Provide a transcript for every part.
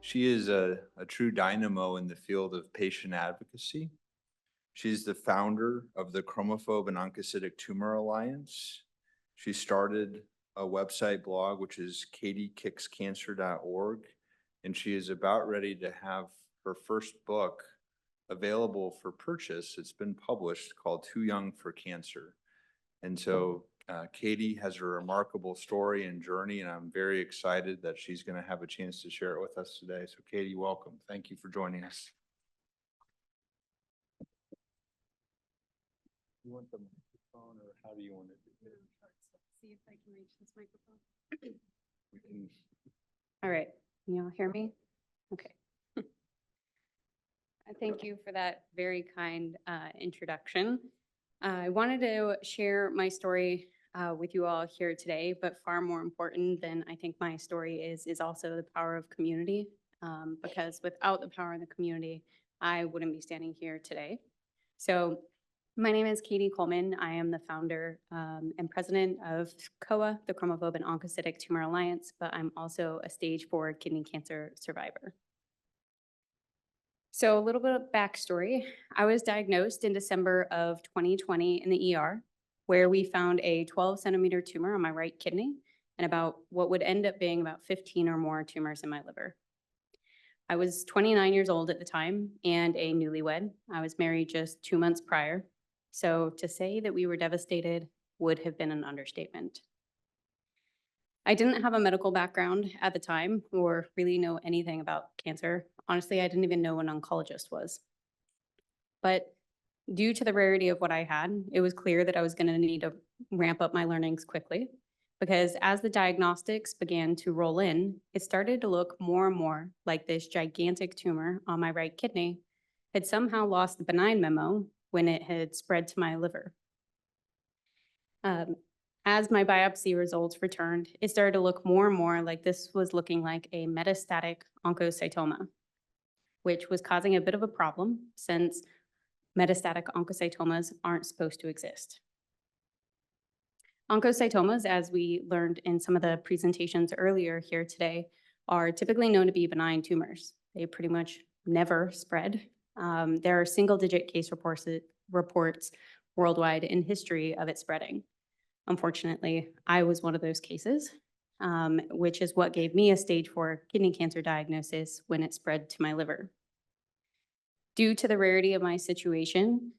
She is a true dynamo in the field of patient advocacy. She's the founder of the Chromophobe and Oncocytic Tumor Alliance. She started a website blog, which is katiekickscancer.org, and she is about ready to have her first book available for purchase. It's been published, called Too Young for Cancer. And so Katie has a remarkable story and journey, and I'm very excited that she's going to have a chance to share it with us today. So Katie, welcome. Thank you for joining us. You want the microphone, or how do you want it to do? See if I can reach this microphone. We can. All right, can y'all hear me? Okay. Thank you for that very kind introduction. I wanted to share my story with you all here today, but far more important than I think my story is also the power of community, because without the power of the community, I wouldn't be standing here today. So my name is Katie Coleman. I am the founder and president of COA, the Chromophobe and Oncocytic Tumor Alliance, but I'm also a stage 4 kidney cancer survivor. So a little bit of backstory. I was diagnosed in December of 2020 in the ER, where we found a 12-centimeter tumor on my right kidney and about what would end up being about 15 or more tumors in my liver. I was 29 years old at the time and a newlywed. I was married just 2 months prior. So to say that we were devastated would have been an understatement. I didn't have a medical background at the time or really know anything about cancer. Honestly, I didn't even know what an oncologist was. But due to the rarity of what I had, it was clear that I was going to need to ramp up my learnings quickly, because as the diagnostics began to roll in, it started to look more and more like this gigantic tumor on my right kidney had somehow lost the benign memo when it had spread to my liver. As my biopsy results returned, it started to look more and more like this was looking like a metastatic oncocytoma, which was causing a bit of a problem since metastatic oncocytomas aren't supposed to exist. Oncocytomas, as we learned in some of the presentations earlier here today, are typically known to be benign tumors. They pretty much never spread. There are single-digit case reports worldwide in history of it spreading. Unfortunately, I was one of those cases, which is what gave me a stage 4 kidney cancer diagnosis when it spread to my liver. Due to the rarity of my situation,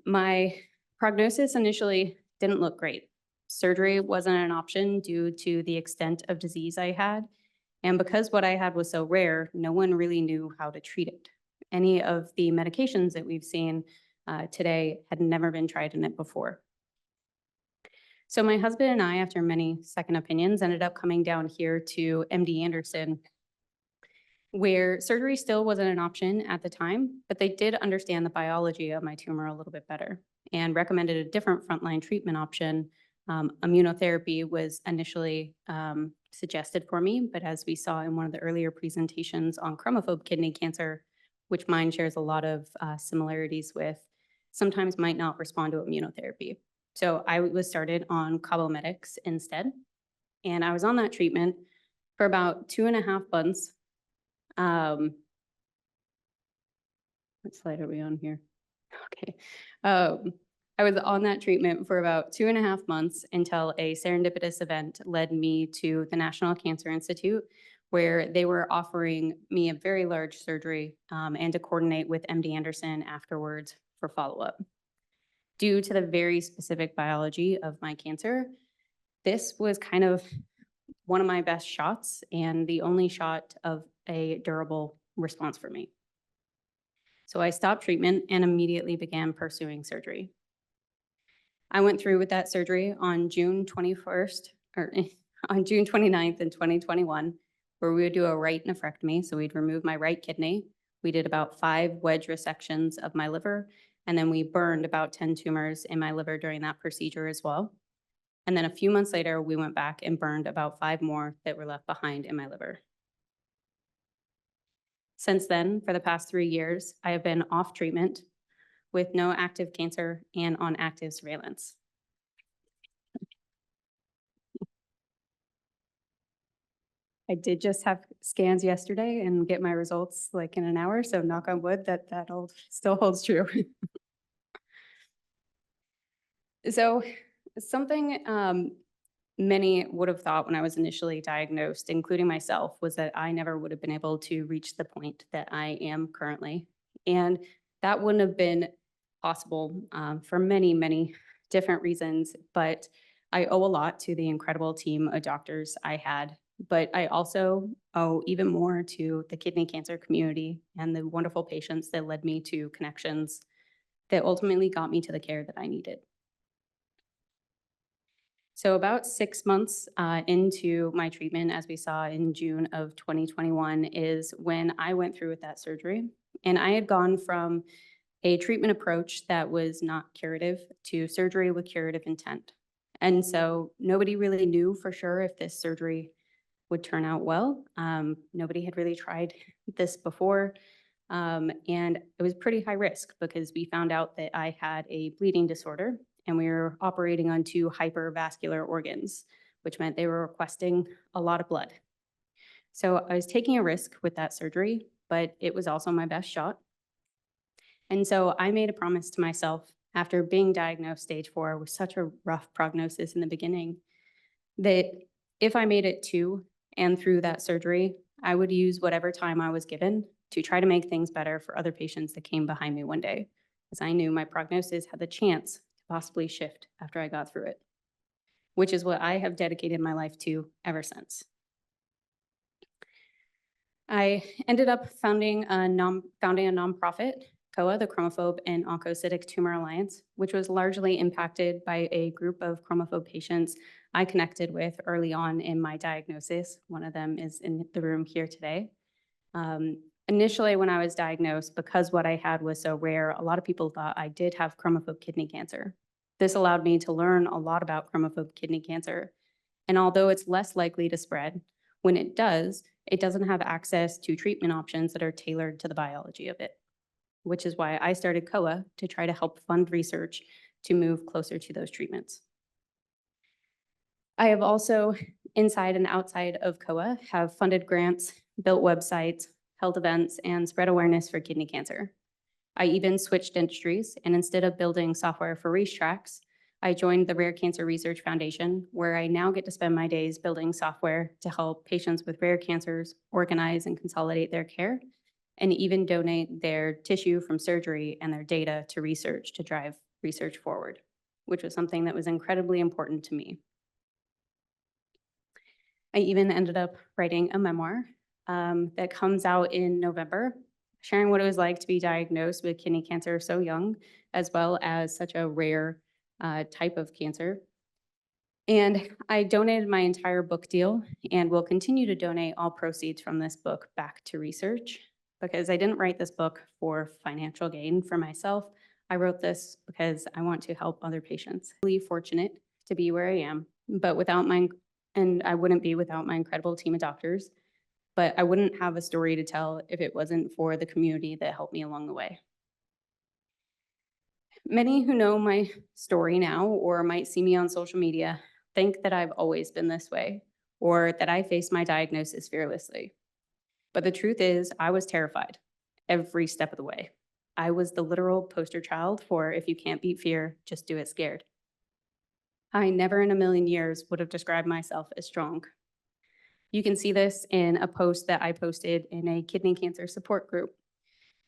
my prognosis initially didn't look great. Surgery wasn't an option due to the extent of disease I had. And because what I had was so rare, no one really knew how to treat it. Any of the medications that we've seen today had never been tried in it before. So my husband and I, after many second opinions, ended up coming down here to MD Anderson, where surgery still wasn't an option at the time, but they did understand the biology of my tumor a little bit better and recommended a different frontline treatment option. Immunotherapy was initially suggested for me, but as we saw in one of the earlier presentations on chromophobe kidney cancer, which mine shares a lot of similarities with, sometimes might not respond to immunotherapy. So I was started on Cabometyx instead, and I was on that treatment for about 2.5 months. What slide are we on here? Okay. I was on that treatment for about 2.5 months until a serendipitous event led me to the National Cancer Institute, where they were offering me a very large surgery and to coordinate with MD Anderson afterwards for follow-up. Due to the very specific biology of my cancer, this was kind of one of my best shots and the only shot of a durable response for me. So I stopped treatment and immediately began pursuing surgery. I went through with that surgery on June 21st, or on June 29th in 2021, where we would do a right nephrectomy. So we'd remove my right kidney. We did about 5 wedge resections of my liver, and then we burned about 10 tumors in my liver during that procedure as well. And then a few months later, we went back and burned about 5 more that were left behind in my liver. Since then, for the past 3 years, I have been off treatment with no active cancer and on active surveillance. I did just have scans yesterday and get my results like in an hour, so knock on wood that all still holds true. So something many would have thought when I was initially diagnosed, including myself, was that I never would have been able to reach the point that I am currently. And that wouldn't have been possible for many, many different reasons. But I owe a lot to the incredible team of doctors I had. But I also owe even more to the kidney cancer community and the wonderful patients that led me to connections that ultimately got me to the care that I needed. So about 6 months into my treatment, as we saw in June of 2021, is when I went through with that surgery. And I had gone from a treatment approach that was not curative to surgery with curative intent. And so nobody really knew for sure if this surgery would turn out well. Nobody had really tried this before. And it was pretty high risk because we found out that I had a bleeding disorder and we were operating on two hypervascular organs, which meant they were requesting a lot of blood. So I was taking a risk with that surgery, but it was also my best shot. And so I made a promise to myself after being diagnosed stage 4 with such a rough prognosis in the beginning that if I made it to and through that surgery, I would use whatever time I was given to try to make things better for other patients that came behind me one day, as I knew my prognosis had the chance to possibly shift after I got through it, which is what I have dedicated my life to ever since. I ended up founding a nonprofit, COA, the Chromophobe and Oncocytic Tumor Alliance, which was largely impacted by a group of chromophobe patients I connected with early on in my diagnosis. One of them is in the room here today. Initially, when I was diagnosed, because what I had was so rare, a lot of people thought I did have chromophobe kidney cancer. This allowed me to learn a lot about chromophobe kidney cancer. And although it's less likely to spread, when it does, it doesn't have access to treatment options that are tailored to the biology of it, which is why I started COA to try to help fund research to move closer to those treatments. I have also, inside and outside of COA, have funded grants, built websites, held events, and spread awareness for kidney cancer. I even switched industries, and instead of building software for racetracks, I joined the Rare Cancer Research Foundation, where I now get to spend my days building software to help patients with rare cancers organize and consolidate their care, and even donate their tissue from surgery and their data to research to drive research forward, which was something that was incredibly important to me. I even ended up writing a memoir that comes out in November, sharing what it was like to be diagnosed with kidney cancer so young, as well as such a rare type of cancer. And I donated my entire book deal and will continue to donate all proceeds from this book back to research, because I didn't write this book for financial gain for myself. I wrote this because I want to help other patients. I'm really fortunate to be where I am, but I wouldn't be without my incredible team of doctors, but I wouldn't have a story to tell if it wasn't for the community that helped me along the way. Many who know my story now or might see me on social media think that I've always been this way or that I faced my diagnosis fearlessly. But the truth is, I was terrified every step of the way. I was the literal poster child for if you can't beat fear, just do it scared. I never in a million years would have described myself as strong. You can see this in a post that I posted in a kidney cancer support group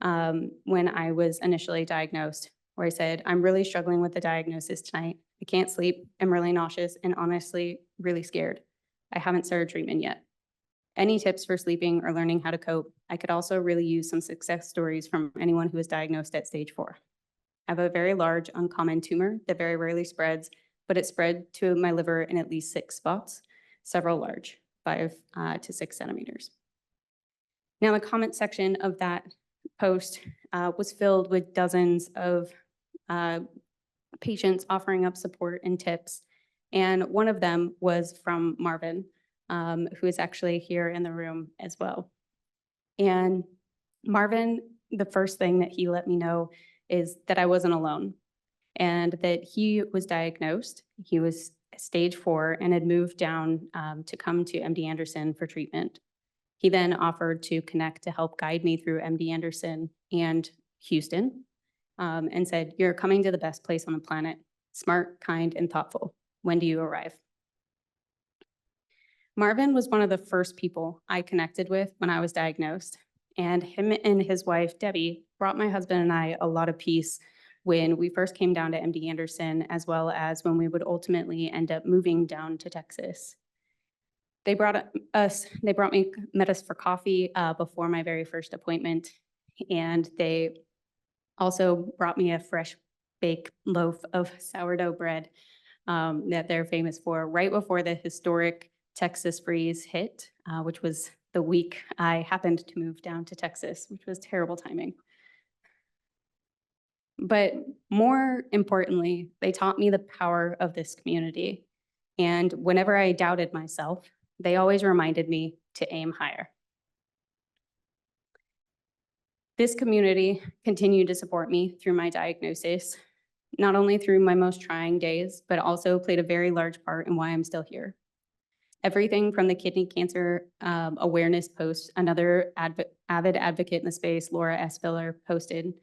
when I was initially diagnosed, where I said, I'm really struggling with the diagnosis tonight. I can't sleep, I'm really nauseous, and honestly, really scared. I haven't started treatment yet. Any tips for sleeping or learning how to cope? I could also really use some success stories from anyone who was diagnosed at stage 4. I have a very large, uncommon tumor that very rarely spreads, but it spread to my liver in at least 6 spots, several large, 5 to 6 centimeters. Now, the comment section of that post was filled with dozens of patients offering up support and tips. And one of them was from Marvin, who is actually here in the room as well. And Marvin, the first thing that he let me know is that I wasn't alone and that he was diagnosed. He was stage 4 and had moved down to come to MD Anderson for treatment. He then offered to connect to help guide me through MD Anderson and Houston, and said, "You're coming to the best place on the planet, smart, kind, and thoughtful. When do you arrive?" Marvin was one of the first people I connected with when I was diagnosed, and him and his wife, Debbie, brought my husband and I a lot of peace when we first came down to MD Anderson, as well as when we would ultimately end up moving down to Texas. They met us for coffee before my very first appointment, and they also brought me a fresh baked loaf of sourdough bread that they're famous for right before the historic Texas freeze hit, which was the week I happened to move down to Texas, which was terrible timing. But more importantly, they taught me the power of this community. And whenever I doubted myself, they always reminded me to aim higher. This community continued to support me through my diagnosis, not only through my most trying days, but also played a very large part in why I'm still here. Everything from the kidney cancer awareness post, another avid advocate in the space, Laura Espiller, posted,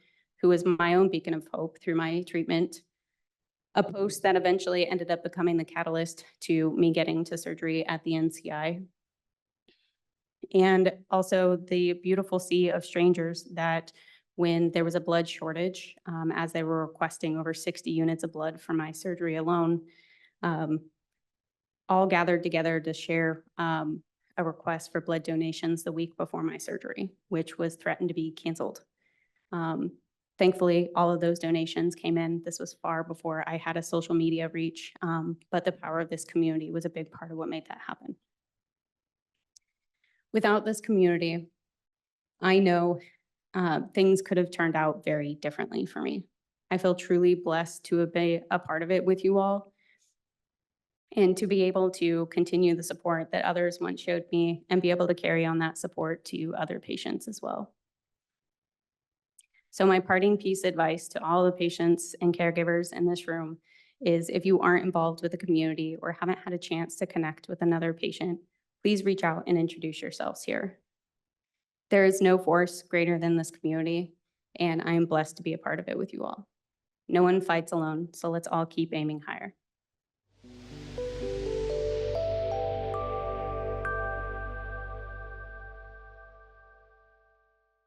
who was my own beacon of hope through my treatment, a post that eventually ended up becoming the catalyst to me getting to surgery at the NCI. And also the beautiful sea of strangers that when there was a blood shortage, as they were requesting over 60 units of blood for my surgery alone, all gathered together to share a request for blood donations the week before my surgery, which was threatened to be canceled. Thankfully, all of those donations came in. This was far before I had a social media reach, but the power of this community was a big part of what made that happen. Without this community, I know things could have turned out very differently for me. I feel truly blessed to have been a part of it with you all and to be able to continue the support that others once showed me and be able to carry on that support to other patients as well. So my parting piece advice to all the patients and caregivers in this room is if you aren't involved with the community or haven't had a chance to connect with another patient, please reach out and introduce yourselves here. There is no force greater than this community, and I am blessed to be a part of it with you all. No one fights alone, so let's all keep aiming higher.